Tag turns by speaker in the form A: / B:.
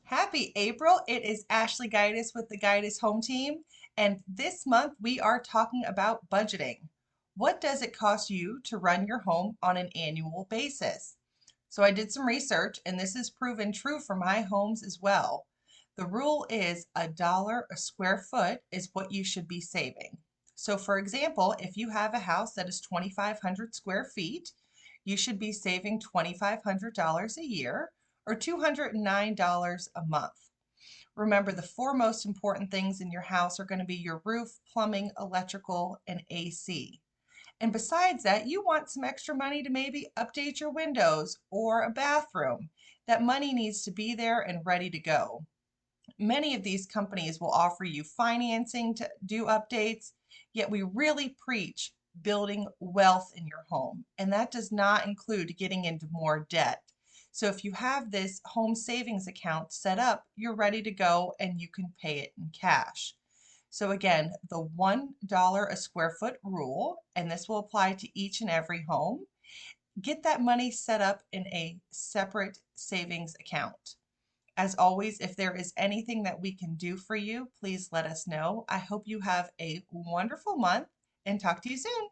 A: Happy April. It is Ashley Gaitis with the Gaitis Home Team, and this month we are talking about budgeting. What does it cost you to run your home on an annual basis? So I did some research, and this is proven true for my homes as well. The rule is $1 a square foot is what you should be saving. So for example, if you have a house that is 2,500 square feet, you should be saving $2,500 a year or $209 a month. Remember, the four most important things in your house are going to be your roof, plumbing, electrical, and AC. And besides that, you want some extra money to maybe update your windows or a bathroom. That money needs to be there and ready to go. Many of these companies will offer you financing to do updates, yet we really preach building wealth in your home, and that does not include getting into more debt. So if you have this home savings account set up, you're ready to go and you can pay it in cash. So again, the $1 a square foot rule, and this will apply to each and every home. Get that money set up in a separate savings account. As always, if there is anything that we can do for you, please let us know. I hope you have a wonderful month and talk to you soon.